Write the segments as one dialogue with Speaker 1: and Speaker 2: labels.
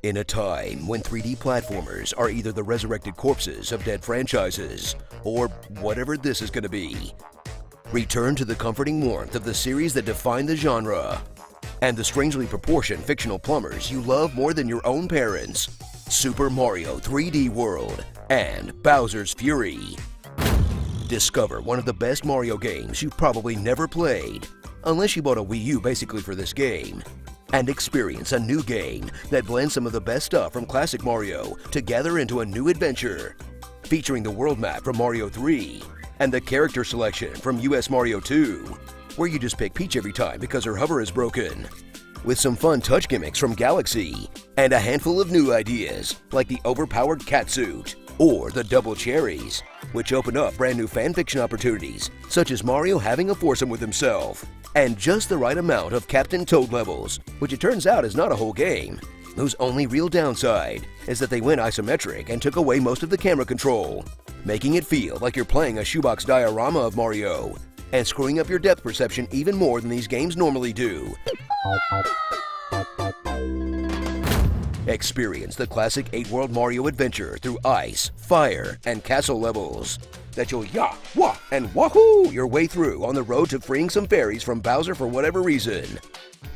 Speaker 1: In a time when 3D platformers are either the resurrected corpses of dead franchises, or whatever this is going to be, return to the comforting warmth of the series that defined the genre, and the strangely proportioned fictional plumbers you love more than your own parents, Super Mario 3D World and Bowser's Fury. Discover one of the best Mario games you've probably never played, unless you bought a Wii U basically for this game, and experience a new game that blends some of the best stuff from classic Mario together into a new adventure, featuring the world map from Mario 3 and the character selection from US Mario 2, where you just pick Peach every time because her hover is broken, with some fun touch gimmicks from Galaxy, and a handful of new ideas like the overpowered cat suit or the double cherries, which open up brand new fanfiction opportunities such as Mario having a foursome with himself, and just the right amount of Captain Toad levels, which it turns out is not a whole game, whose only real downside is that they went isometric and took away most of the camera control, making it feel like you're playing a shoebox diorama of Mario, and screwing up your depth perception even more than these games normally do. Experience the classic 8-world Mario adventure through ice, fire, and castle levels that you'll wah, and wahoo your way through on the road to freeing some fairies from Bowser for whatever reason,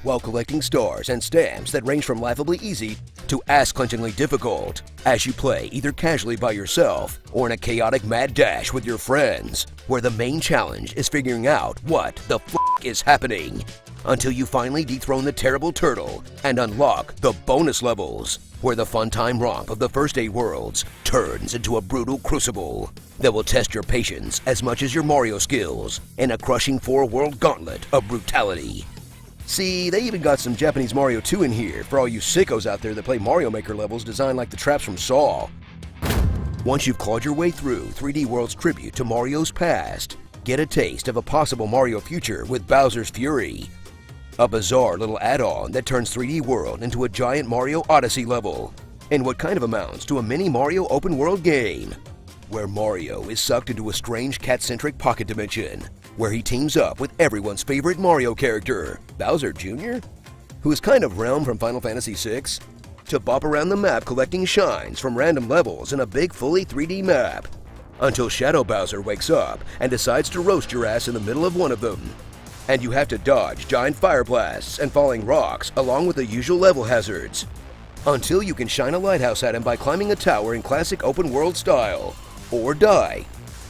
Speaker 1: while collecting stars and stamps that range from laughably easy to ass-clenchingly difficult as you play either casually by yourself or in a chaotic mad dash with your friends, where the main challenge is figuring out what the f*** is happening until you finally dethrone the terrible turtle and unlock the bonus levels, where the fun time romp of the first 8 worlds turns into a brutal crucible that will test your patience as much as your Mario skills in a crushing 4-world gauntlet of brutality. See, they even got some Japanese Mario 2 in here for all you sickos out there that play Mario Maker levels designed like the traps from Saw. Once you've clawed your way through 3D World's tribute to Mario's past, get a taste of a possible Mario future with Bowser's Fury, a bizarre little add-on that turns 3D World into a giant Mario Odyssey level, in what kind of amounts to a mini Mario open-world game, where Mario is sucked into a strange cat-centric pocket dimension, where he teams up with everyone's favorite Mario character, Bowser Jr., who is kind of Realm from Final Fantasy VI, to bop around the map collecting shines from random levels in a big fully 3D map, until Shadow Bowser wakes up and decides to roast your ass in the middle of one of them, and you have to dodge giant fire blasts and falling rocks along with the usual level hazards, until you can shine a lighthouse at him by climbing a tower in classic open world style, or die,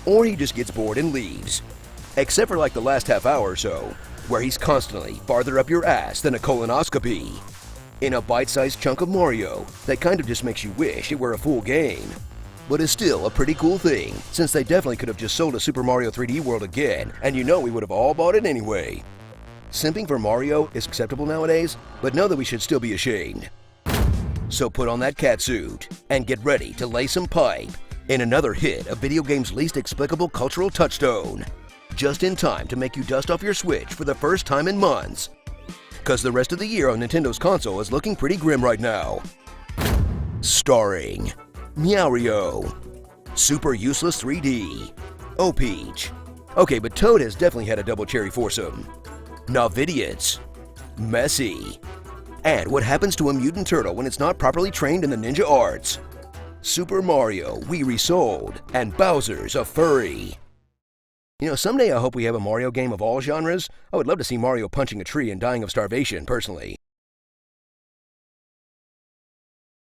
Speaker 1: or he just gets bored and leaves. Except for like the last half hour or so, where he's constantly farther up your ass than a colonoscopy, in a bite-sized chunk of Mario that kind of just makes you wish it were a full game, but is still a pretty cool thing, since they definitely could have just sold a Super Mario 3D World again, and you know we would have all bought it anyway. Simping for Mario is acceptable nowadays, but know that we should still be ashamed. So put on that cat suit, and get ready to lay some pipe in another hit of video game's least explicable cultural touchstone, just in time to make you dust off your Switch for the first time in months, cause the rest of the year on Nintendo's console is looking pretty grim right now. Starring Meowrio, Super Useless 3D, O-Peach. Okay, but Toad has definitely had a double cherry foursome. Navidians, Messy, and what happens to a mutant turtle when it's not properly trained in the ninja arts. Super Mario, We Resold, and Bowser's a Furry. You know, someday I hope we have a Mario game of all genres. I would love to see Mario punching a tree and dying of starvation, personally.